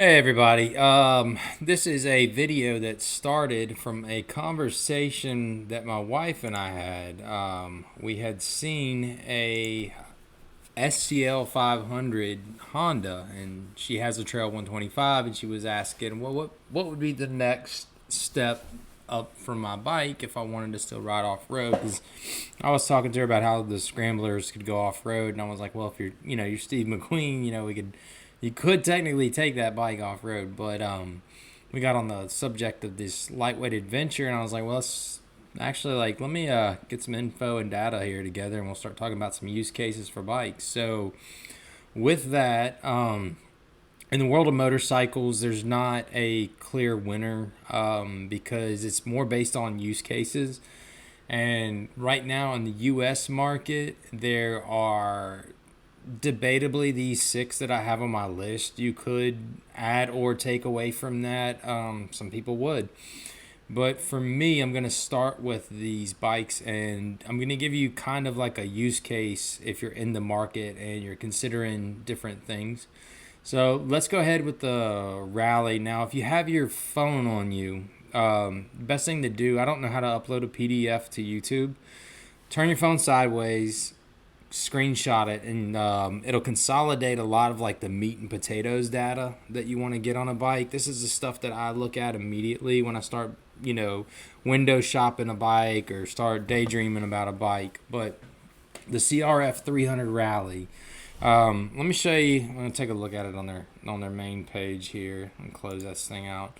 Hey everybody. This is a video that started from a conversation that my wife and I had. We had seen a SCL 500 Honda, and she has a Trail 125, and she was asking, well, what would be the next step up from my bike if I wanted to still ride off road? Because I was talking to her about how the scramblers could go off road, and I was like, well, if you're Steve McQueen, you could technically take that bike off road, but we got on the subject of this lightweight adventure, and I was like, well, let's actually let me get some info and data here together, and we'll start talking about some use cases for bikes. So with that, in the world of motorcycles, there's not a clear winner because it's more based on use cases. And right now in the U.S. market, there are debatably these six that I have on my list. You could add or take away from that. Some people would. But for me, I'm going to start with these bikes, and I'm going to give you kind of like a use case if you're in the market and you're considering different things. So let's go ahead with the rally. Now, if you have your phone on you, best thing to do, I don't know how to upload a PDF to YouTube. Turn your phone sideways, screenshot it, and it'll consolidate a lot of like the meat and potatoes data that you want to get on a bike. This is the stuff that I look at immediately when I start, window shopping a bike or start daydreaming about a bike. But the CRF 300 Rally. Let me show you. I'm gonna take a look at it on their main page here and close this thing out.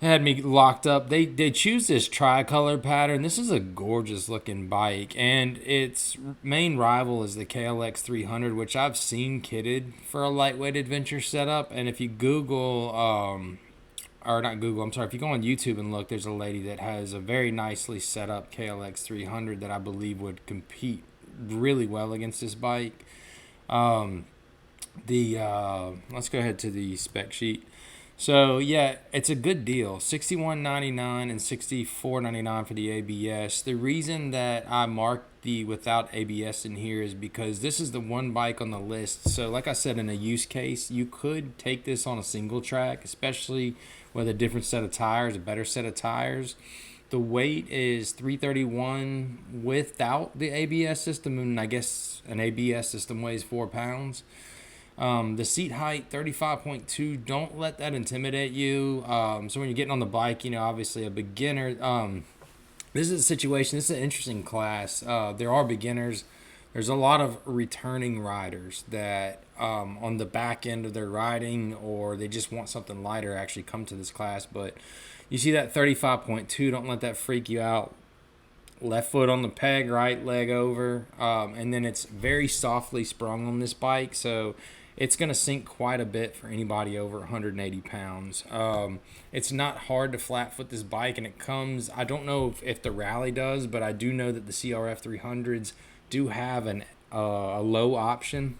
It had me locked up. They choose this tricolor pattern. This is a gorgeous looking bike, and its main rival is the KLX 300, which I've seen kitted for a lightweight adventure setup. And if you Google, or not Google, I'm sorry, if you go on YouTube and look, there's a lady that has a very nicely set up KLX 300 that I believe would compete really well against this bike. Um, the Let's go ahead to the spec sheet. So yeah, it's a good deal. $61.99 and $64.99 for the ABS. The reason that I marked the without ABS in here is because this is the one bike on the list. So like I said, in a use case, you could take this on a single track, especially with a different set of tires, a better set of tires. The weight is 331 without the ABS system, and I guess an ABS system weighs 4 pounds. The seat height, 35.2. Don't let that intimidate you. So when you're getting on the bike, obviously a beginner. This is a situation. This is an interesting class. There are beginners. There's a lot of returning riders that on the back end of their riding, or they just want something lighter, actually come to this class. But you see that 35.2. Don't let that freak you out. Left foot on the peg, right leg over, and then it's very softly sprung on this bike, so it's going to sink quite a bit for anybody over 180 pounds. It's not hard to flat foot this bike, and it comes, I don't know if the Rally does, but I do know that the CRF 300s do have a low option.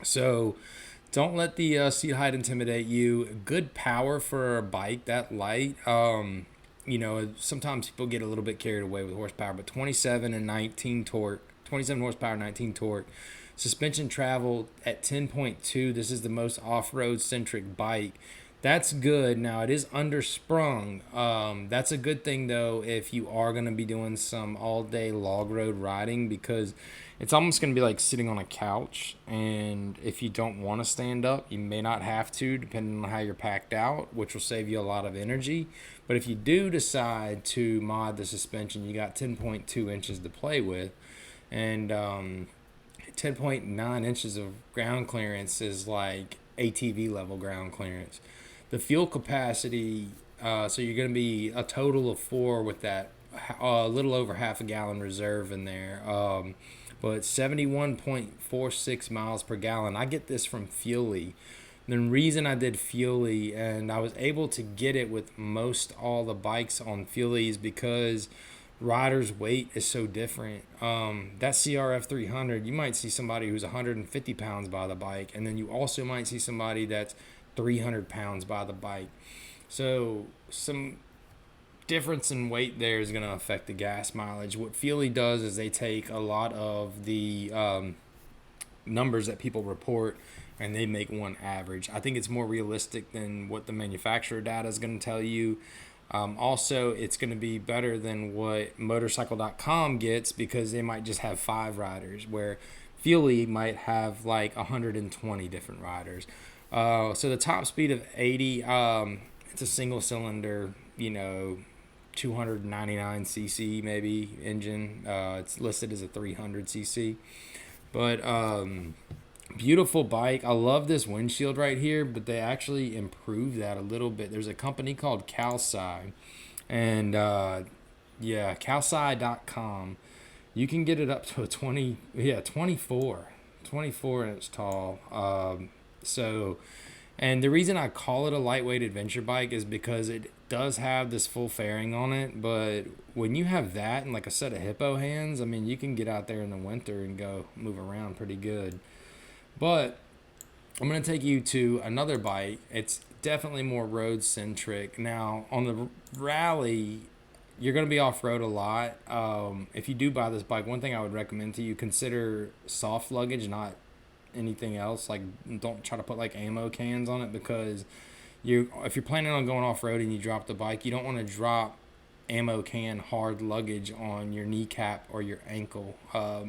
So don't let the seat height intimidate you. Good power for a bike that light. Sometimes people get a little bit carried away with horsepower, but 27 and 19 torque, 27 horsepower, 19 torque. Suspension travel at 10.2. This is the most off-road centric bike. That's good. Now it is undersprung. That's a good thing though if you are going to be doing some all-day log road riding, because it's almost going to be like sitting on a couch. And if you don't want to stand up, you may not have to, depending on how you're packed out, which will save you a lot of energy. But if you do decide to mod the suspension, you got 10.2 inches to play with, and 10.9 inches of ground clearance is like ATV level ground clearance. The fuel capacity, so you're going to be a total of 4 with that, a little over half a gallon reserve in there. But 71.46 miles per gallon. I get this from Fuelie. The reason I did Fuelie, and I was able to get it with most all the bikes on Fuelie, is because rider's weight is so different. That CRF 300, you might see somebody who's 150 pounds by the bike, and then you also might see somebody that's 300 pounds by the bike. So some difference in weight there is going to affect the gas mileage. What Fuelie does is they take a lot of the numbers that people report, and they make one average. I think it's more realistic than what the manufacturer data is going to tell you. Also, it's going to be better than what motorcycle.com gets because they might just have 5 riders, where Fuelie might have like 120 different riders. So the top speed of 80, it's a single cylinder, 299 cc maybe engine. It's listed as a 300 cc, but beautiful bike. I love this windshield right here, but they actually improved that a little bit. There's a company called Calci, and calci.com. You can get it up to a 24 inch tall. So, and the reason I call it a lightweight adventure bike is because it does have this full fairing on it, but when you have that and like a set of hippo hands, I mean, you can get out there in the winter and go move around pretty good. But I'm going to take you to another bike. It's definitely more road centric. Now, on the rally, you're going to be off road a lot. If you do buy this bike, one thing I would recommend to you, consider soft luggage, not anything else. Like, don't try to put like ammo cans on it, because if you're planning on going off road and you drop the bike, you don't want to drop ammo can hard luggage on your kneecap or your ankle.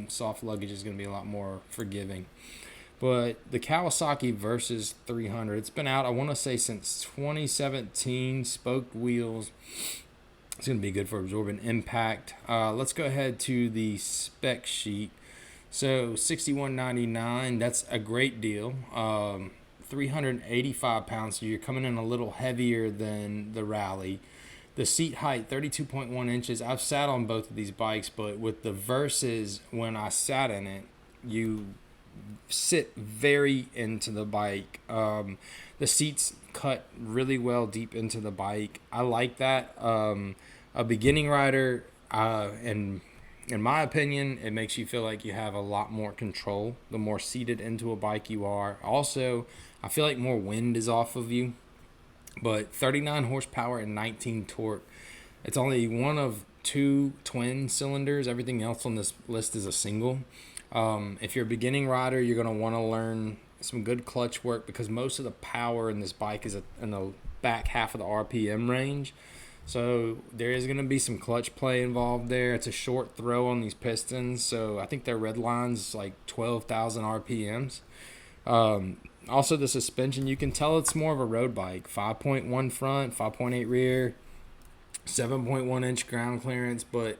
Soft luggage is going to be a lot more forgiving. But the Kawasaki Versys 300, it's been out, I want to say, since 2017. Spoked wheels. It's going to be good for absorbing impact. Let's go ahead to the spec sheet. So $61.99, that's a great deal. 385 pounds, so you're coming in a little heavier than the Rally. The seat height, 32.1 inches. I've sat on both of these bikes, but with the Versys, when I sat in it, you sit very into the bike. The seats cut really well deep into the bike. I like that. A beginning rider, and in my opinion, it makes you feel like you have a lot more control the more seated into a bike you are. Also, I feel like more wind is off of you. But 39 horsepower and 19 torque. It's only one of 2 twin cylinders. Everything else on this list is a single. If you're a beginning rider, you're going to want to learn some good clutch work, because most of the power in this bike is in the back half of the RPM range. So there is going to be some clutch play involved there. It's a short throw on these pistons, so I think their red line's like 12,000 RPMs. Also, the suspension, you can tell it's more of a road bike. 5.1 front, 5.8 rear, 7.1 inch ground clearance, but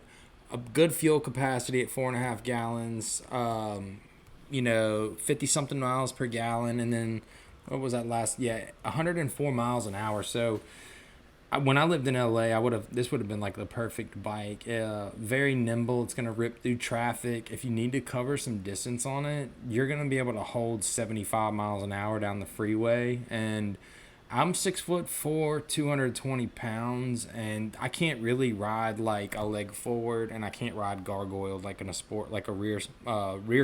a good fuel capacity at 4.5 gallons. 50 something miles per gallon, and then what was that last? 104 miles an hour. So when I lived in LA, this would have been like the perfect bike. Very nimble. It's gonna rip through traffic. If you need to cover some distance on it, you're gonna be able to hold 75 miles an hour down the freeway. And I'm 6'4", 220 pounds, and I can't really ride like a leg forward, and I can't ride gargoyled like in a sport, like a rear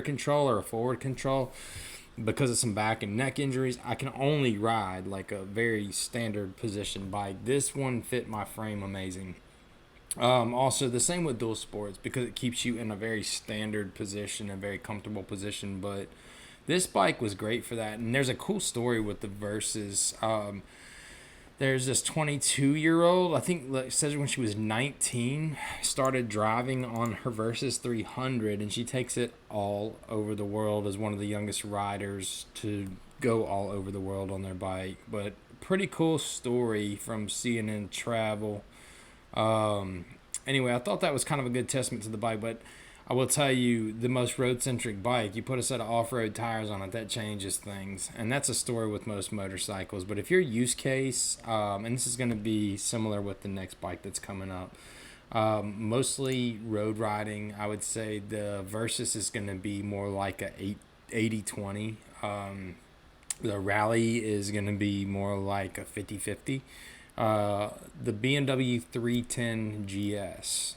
control or a forward control, because of some back and neck injuries. I can only ride like a very standard position bike. This one fit my frame amazing. Also, the same with dual sports, because it keeps you in a very standard position, a very comfortable position. But this bike was great for that. And there's a cool story with the Versys. There's this 22-year-old, I think it says when she was 19, started driving on her Versys 300, and she takes it all over the world as one of the youngest riders to go all over the world on their bike. But pretty cool story from CNN Travel. Anyway, I thought that was kind of a good testament to the bike, but I will tell you, the most road-centric bike, you put a set of off-road tires on it, that changes things. And that's a story with most motorcycles. But if your use case, and this is going to be similar with the next bike that's coming up, mostly road riding, I would say the Versys is going to be more like a 80-20. The Rally is going to be more like a 50-50. The BMW 310 GS.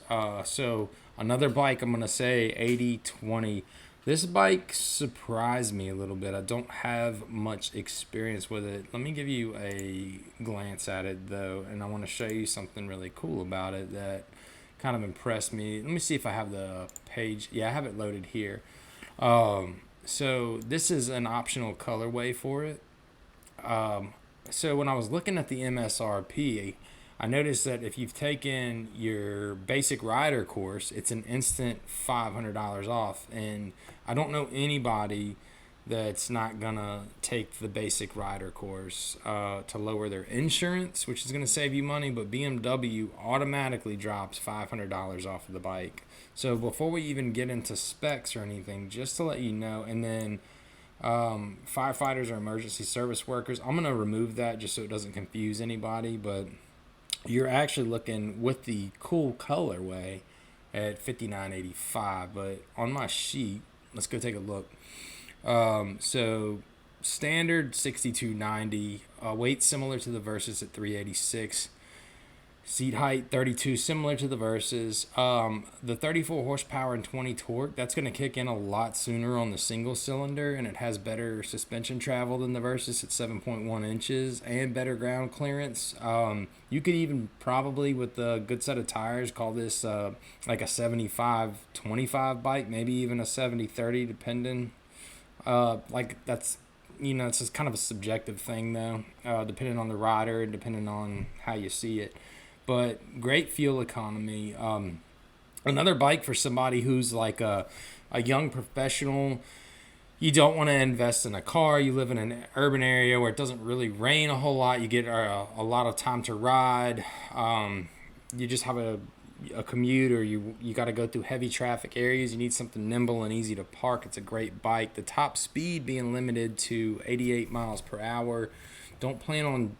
So another bike, I'm going to say 80-20. This bike surprised me a little bit. I don't have much experience with it. Let me give you a glance at it, though, and I want to show you something really cool about it that kind of impressed me. Let me see if I have the page. Yeah, I have it loaded here. So this is an optional colorway for it. Um, so when I was looking at the MSRP, I noticed that if you've taken your basic rider course, it's an instant $500 off. And I don't know anybody that's not gonna take the basic rider course to lower their insurance, which is gonna save you money. But BMW automatically drops $500 off of the bike. So before we even get into specs or anything, just to let you know, and then firefighters or emergency service workers, I'm going to remove that just so it doesn't confuse anybody, but you're actually looking with the cool colorway at 59.85. But on my sheet, let's go take a look. So standard 62.90, weight similar to the Versus at 386. Seat height 32, similar to the Versus. The 34 horsepower and 20 torque, that's going to kick in a lot sooner on the single cylinder, and it has better suspension travel than the Versus at 7.1 inches and better ground clearance. You could even probably, with a good set of tires, call this like a 75-25 bike, maybe even a 70-30, depending. That's, it's just kind of a subjective thing though, depending on the rider and depending on how you see it. But great fuel economy. Another bike for somebody who's like a young professional. You don't want to invest in a car. You live in an urban area where it doesn't really rain a whole lot. You get a lot of time to ride. You just have a commute, or you got to go through heavy traffic areas. You need something nimble and easy to park. It's a great bike. The top speed being limited to 88 miles per hour. Don't plan on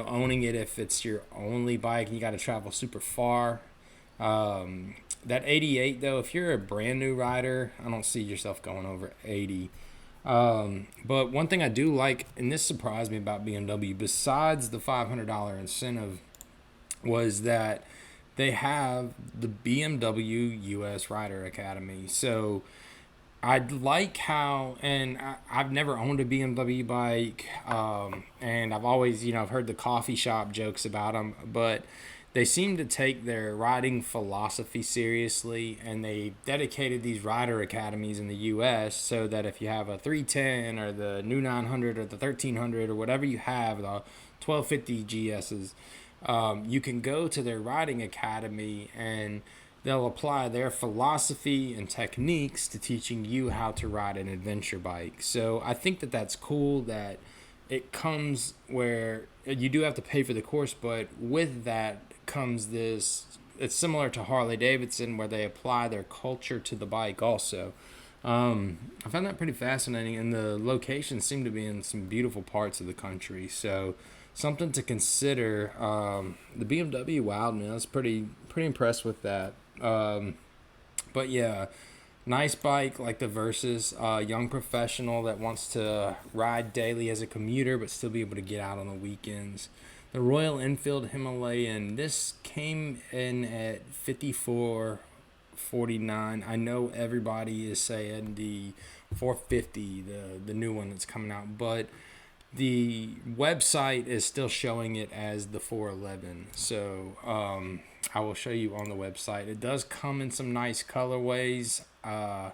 owning it if it's your only bike and you got to travel super far. That 88 though, if you're a brand new rider, I don't see yourself going over 80. But one thing I do like, and this surprised me about BMW, besides the $500 incentive, was that they have the BMW US Rider Academy. So I'd like how, and I've never owned a BMW bike, and I've always, I've heard the coffee shop jokes about them, but they seem to take their riding philosophy seriously, and they dedicated these rider academies in the U.S. so that if you have a 310 or the new 900 or the 1300 or whatever you have, the 1250 GSs, you can go to their riding academy and they'll apply their philosophy and techniques to teaching you how to ride an adventure bike. So I think that that's cool that it comes where you do have to pay for the course, but with that comes this, it's similar to Harley Davidson where they apply their culture to the bike also. I found that pretty fascinating, and the locations seem to be in some beautiful parts of the country. So something to consider. The BMW wowed me. I was pretty impressed with that. But yeah, nice bike like the Versus. Young professional that wants to ride daily as a commuter but still be able to get out on the weekends. The Royal Enfield Himalayan. This came in at $54.49. I know everybody is saying the 450, the new one that's coming out, but the website is still showing it as the 411. So I will show you on the website. It does come in some nice colorways. I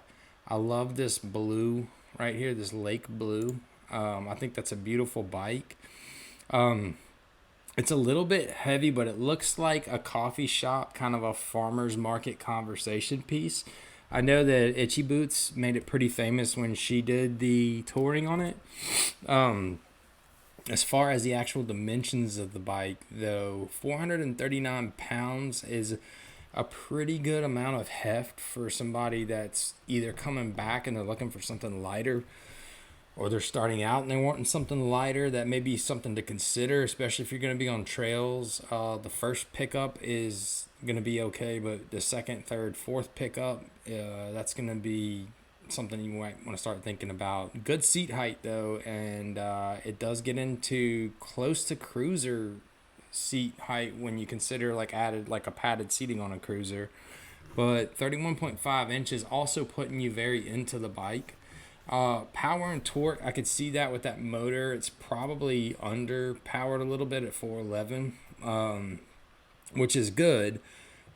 love this blue right here, this lake blue. I think that's a beautiful bike. It's a little bit heavy, but it looks like a coffee shop, kind of a farmer's market conversation piece. I know that Itchy Boots made it pretty famous when she did the touring on it. As far as the actual dimensions of the bike, though, 439 pounds is a pretty good amount of heft for somebody that's either coming back and they're looking for something lighter, or they're starting out and they're wanting something lighter. That may be something to consider, especially if you're going to be on trails. The first pickup is going to be okay, but the second, third, fourth pickup, that's going to be something you might want to start thinking about. Good seat height though, and it does get into close to cruiser seat height when you consider added a padded seating on a cruiser. But 31.5 inches also putting you very into the bike. Power and torque, I could see that with that motor. It's probably under powered a little bit at 411, which is good.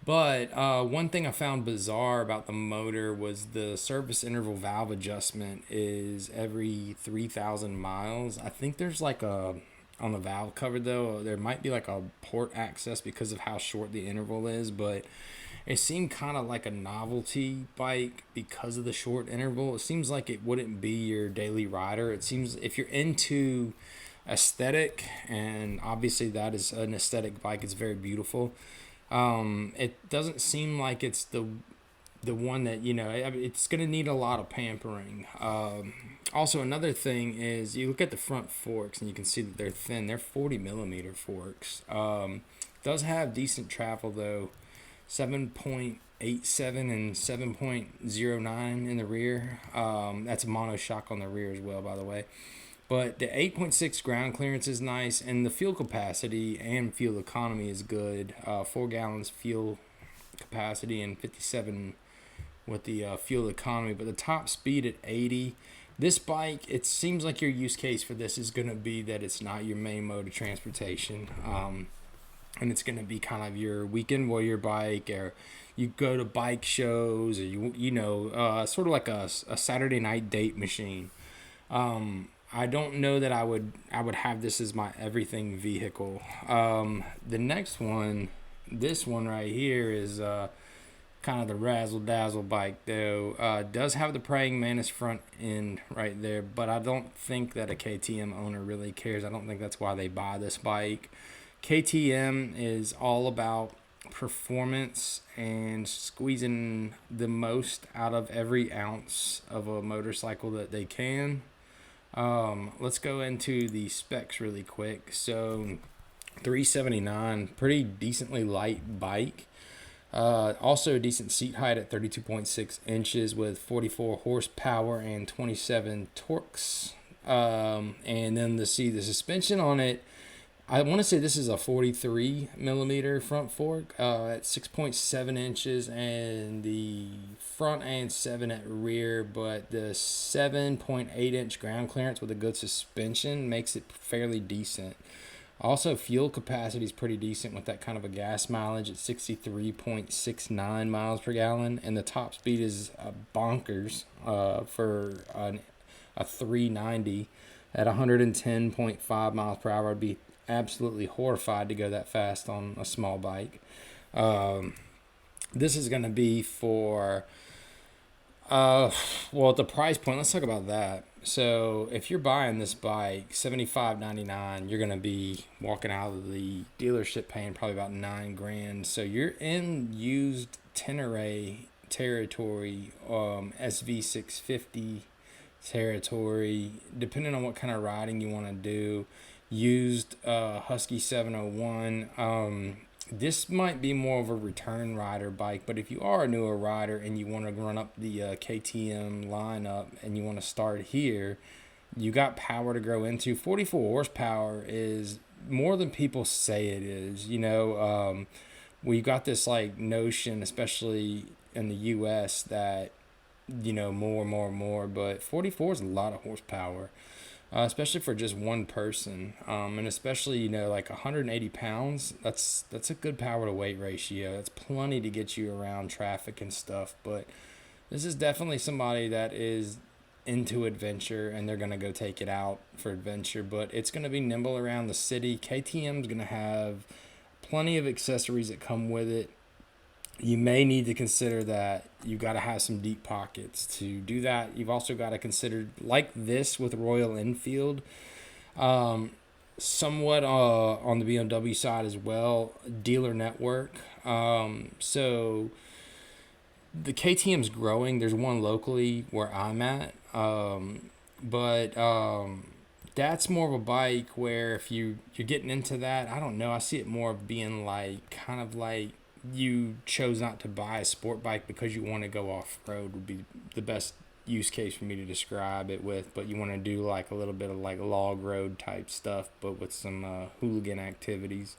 But one thing I found bizarre about the motor was the service interval valve adjustment is every 3,000 miles. I think there's like a, on the valve cover though, there might be like a port access because of how short the interval is, but it seemed kind of like a novelty bike because of the short interval. It seems like it wouldn't be your daily rider. It seems if you're into aesthetic, and obviously that is an aesthetic bike, it's very beautiful. It doesn't seem like it's the one that it's going to need a lot of pampering. Also, another thing is you look at the front forks and you can see that they're thin. They're 40 millimeter forks. Does have decent travel though, 7.87 and 7.09 in the rear. That's a monoshock on the rear as well, by the way. But the 8.6 ground clearance is nice, and the fuel capacity and fuel economy is good. 4 gallons fuel capacity and 57 with the fuel economy. But the top speed at 80. This bike, it seems like your use case for this is going to be that it's not your main mode of transportation. And it's going to be kind of your weekend warrior bike, or you go to bike shows, or sort of like a Saturday night date machine. I don't know that I would have this as my everything vehicle. The next one, this one right here is kind of the razzle dazzle bike though. Does have the praying mantis front end right there, but I don't think that a KTM owner really cares. I don't think that's why they buy this bike. KTM is all about performance and squeezing the most out of every ounce of a motorcycle that they can. Let's go into the specs really quick. So 379, pretty decently light bike. Also a decent seat height at 32.6 inches with 44 horsepower and 27 torques. And then the suspension on it, I want to say this is a 43 millimeter front fork at 6.7 inches, and the front and 7 at rear, but the 7.8 inch ground clearance with a good suspension makes it fairly decent. Also, fuel capacity is pretty decent with that kind of a gas mileage at 63.69 miles per gallon, and the top speed is bonkers for a 390 at 110.5 miles per hour. I'd be absolutely horrified to go that fast on a small bike. This is going to be for at the price point, let's talk about that. So if you're buying this bike $75.99, you're going to be walking out of the dealership paying probably about $9,000. So you're in used Tenere territory, SV650 territory, depending on what kind of riding you want to do. Used Husky 701. This might be more of a return rider bike, but if you are a newer rider and you want to run up the KTM lineup and you want to start here, you got power to grow into. 44 horsepower is more than people say it is. We got this like notion, especially in the US, that more, but 44 is a lot of horsepower. Especially for just one person, and especially like 180 pounds. That's a good power to weight ratio. That's plenty to get you around traffic and stuff. But this is definitely somebody that is into adventure, and they're gonna go take it out for adventure. But it's gonna be nimble around the city. KTM's gonna have plenty of accessories that come with it. You may need to consider that you got to have some deep pockets to do that. You've also got to consider, like this with Royal Enfield, somewhat on the BMW side as well, dealer network. So the KTM's growing. There's one locally where I'm at, but that's more of a bike where if you're getting into that, I don't know. I see it more of being like kind of like you chose not to buy a sport bike because you want to go off-road would be the best use case for me to describe it with, but you want to do like a little bit of like log road type stuff, but with some hooligan activities.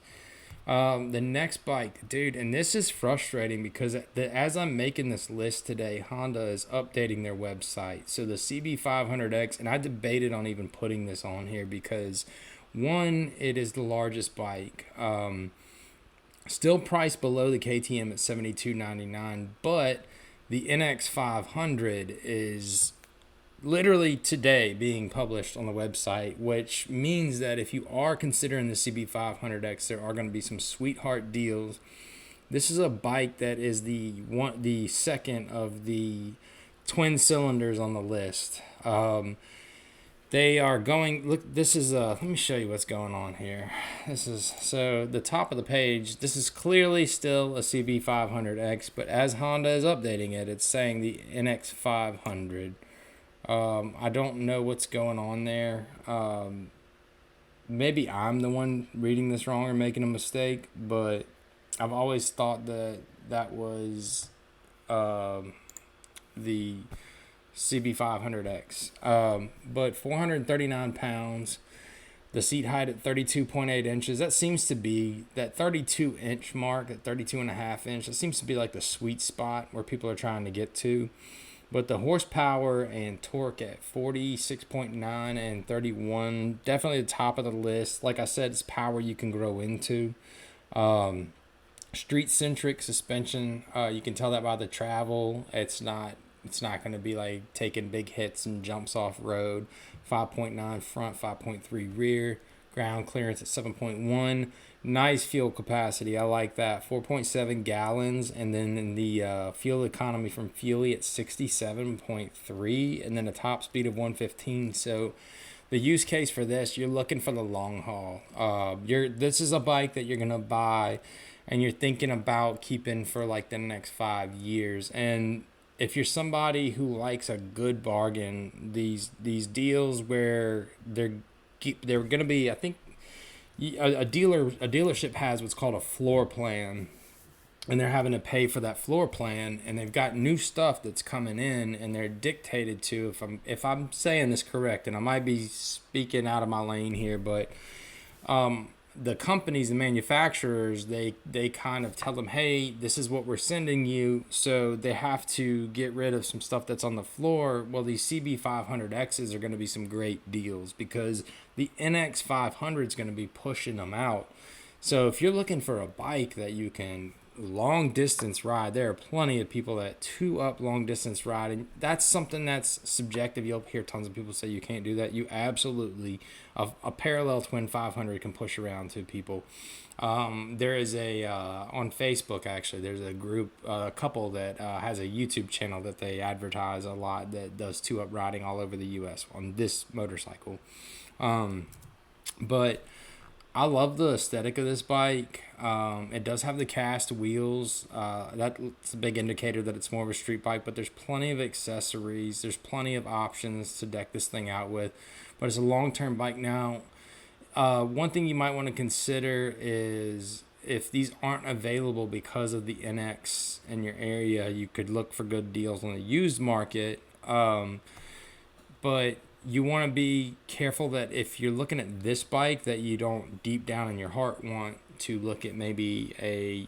The next bike, dude, and this is frustrating because as I'm making this list today, Honda is updating their website. So the CB500X, and I debated on even putting this on here because, one, it is the largest bike. Still priced below the KTM at $72.99, but the NX 500 is literally today being published on the website, which means that if you are considering the CB500X, there are going to be some sweetheart deals. This is a bike that is the second of the twin cylinders on the list. They are going, look, this is let me show you what's going on here. This is, so the top of the page, this is clearly still a CB500X, but as Honda is updating it, it's saying the NX500. I don't know what's going on there. Maybe I'm the one reading this wrong or making a mistake, but I've always thought that that was the CB500X. But 439 pounds, the seat height at 32.8 inches. That seems to be that 32 inch mark, at 32 and a half inch. That seems to be like the sweet spot where people are trying to get to. But the horsepower and torque at 46.9 and 31, definitely the top of the list. Like I said, it's power you can grow into. Street-centric suspension. You can tell that by the travel. It's not going to be like taking big hits and jumps off road. 5.9 front, 5.3 rear. Ground clearance at 7.1. Nice fuel capacity. I like that. 4.7 gallons. And then in the fuel economy from Fuelie at 67.3. And then a top speed of 115. So the use case for this, you're looking for the long haul. This is a bike that you're going to buy and you're thinking about keeping for like the next 5 years. And if you're somebody who likes a good bargain, these deals where they're going to be, I think a dealership has what's called a floor plan, and they're having to pay for that floor plan, and they've got new stuff that's coming in, and they're dictated to, if I'm saying this correct, and I might be speaking out of my lane here, but the companies and manufacturers, they kind of tell them, hey, this is what we're sending you, so they have to get rid of some stuff that's on the floor. Well, these CB500Xs are going to be some great deals because the NX500 is going to be pushing them out. So if you're looking for a bike that you can long distance ride, there are plenty of people that two up long distance ride, and that's something that's subjective. You'll hear tons of people say you can't do that. You absolutely, a parallel twin 500 can push around two people. There is a on Facebook, actually, there's a group, a couple that has a YouTube channel that they advertise a lot that does two up riding all over the US on this motorcycle. But I love the aesthetic of this bike. It does have the cast wheels. That's a big indicator that it's more of a street bike, but there's plenty of accessories. There's plenty of options to deck this thing out with, but it's a long-term bike. Now, one thing you might want to consider is if these aren't available because of the NX in your area, you could look for good deals on the used market. But you want to be careful that if you're looking at this bike, that you don't deep down in your heart want to look at maybe a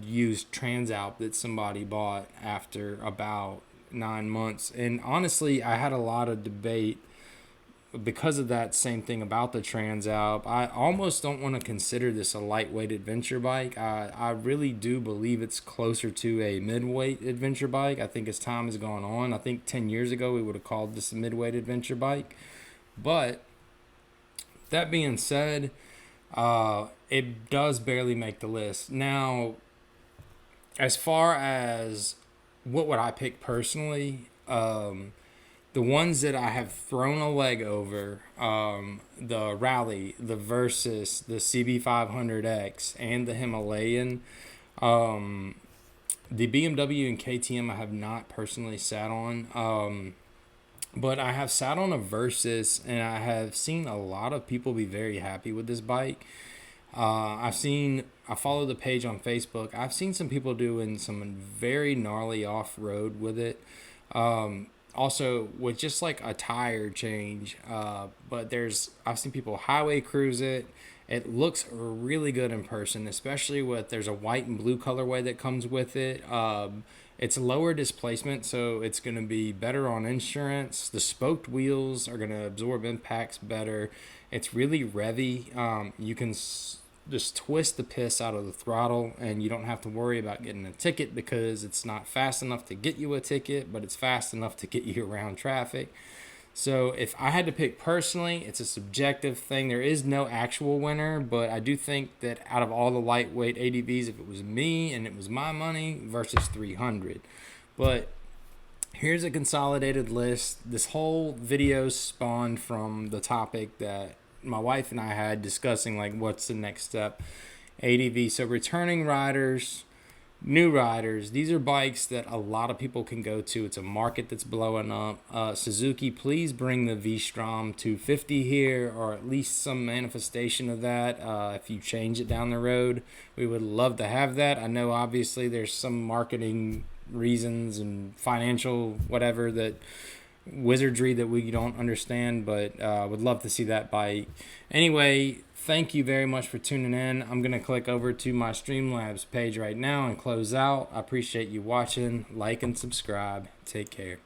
used Transalp that somebody bought after about 9 months. And honestly, I had a lot of debate because of that same thing about the Transalp. I almost don't want to consider this a lightweight adventure bike. I really do believe it's closer to a midweight adventure bike. I think as time has gone on, I think 10 years ago we would have called this a midweight adventure bike. But that being said, it does barely make the list. Now, as far as what would I pick personally, the ones that I have thrown a leg over, the Rally, the Versus, the CB500X, and the Himalayan. The BMW and KTM I have not personally sat on, but I have sat on a Versus, and I have seen a lot of people be very happy with this bike. I follow the page on Facebook. I've seen some people doing some very gnarly off-road with it. Also with just like a tire change, but I've seen people highway cruise it. It looks really good in person, especially there's a white and blue colorway that comes with it. It's lower displacement, so it's going to be better on insurance. The spoked wheels are going to absorb impacts better. It's really revvy. You can just twist the piss out of the throttle, and you don't have to worry about getting a ticket because it's not fast enough to get you a ticket, but it's fast enough to get you around traffic. So if I had to pick personally, it's a subjective thing. There is no actual winner, but I do think that out of all the lightweight ADVs, if it was me and it was my money versus 300. But here's a consolidated list. This whole video spawned from the topic that my wife and I had discussing, like what's the next step. ADV. So returning riders, new riders, these are bikes that a lot of people can go to. It's a market that's blowing up. Suzuki, please bring the V-Strom 250 here, or at least some manifestation of that. If you change it down the road, we would love to have that. I know obviously there's some marketing reasons and financial whatever that wizardry that we don't understand, but would love to see that bike. Anyway, thank you very much for tuning in. I'm going to click over to my Streamlabs page right now and close out. I appreciate you watching. Like and subscribe. Take care.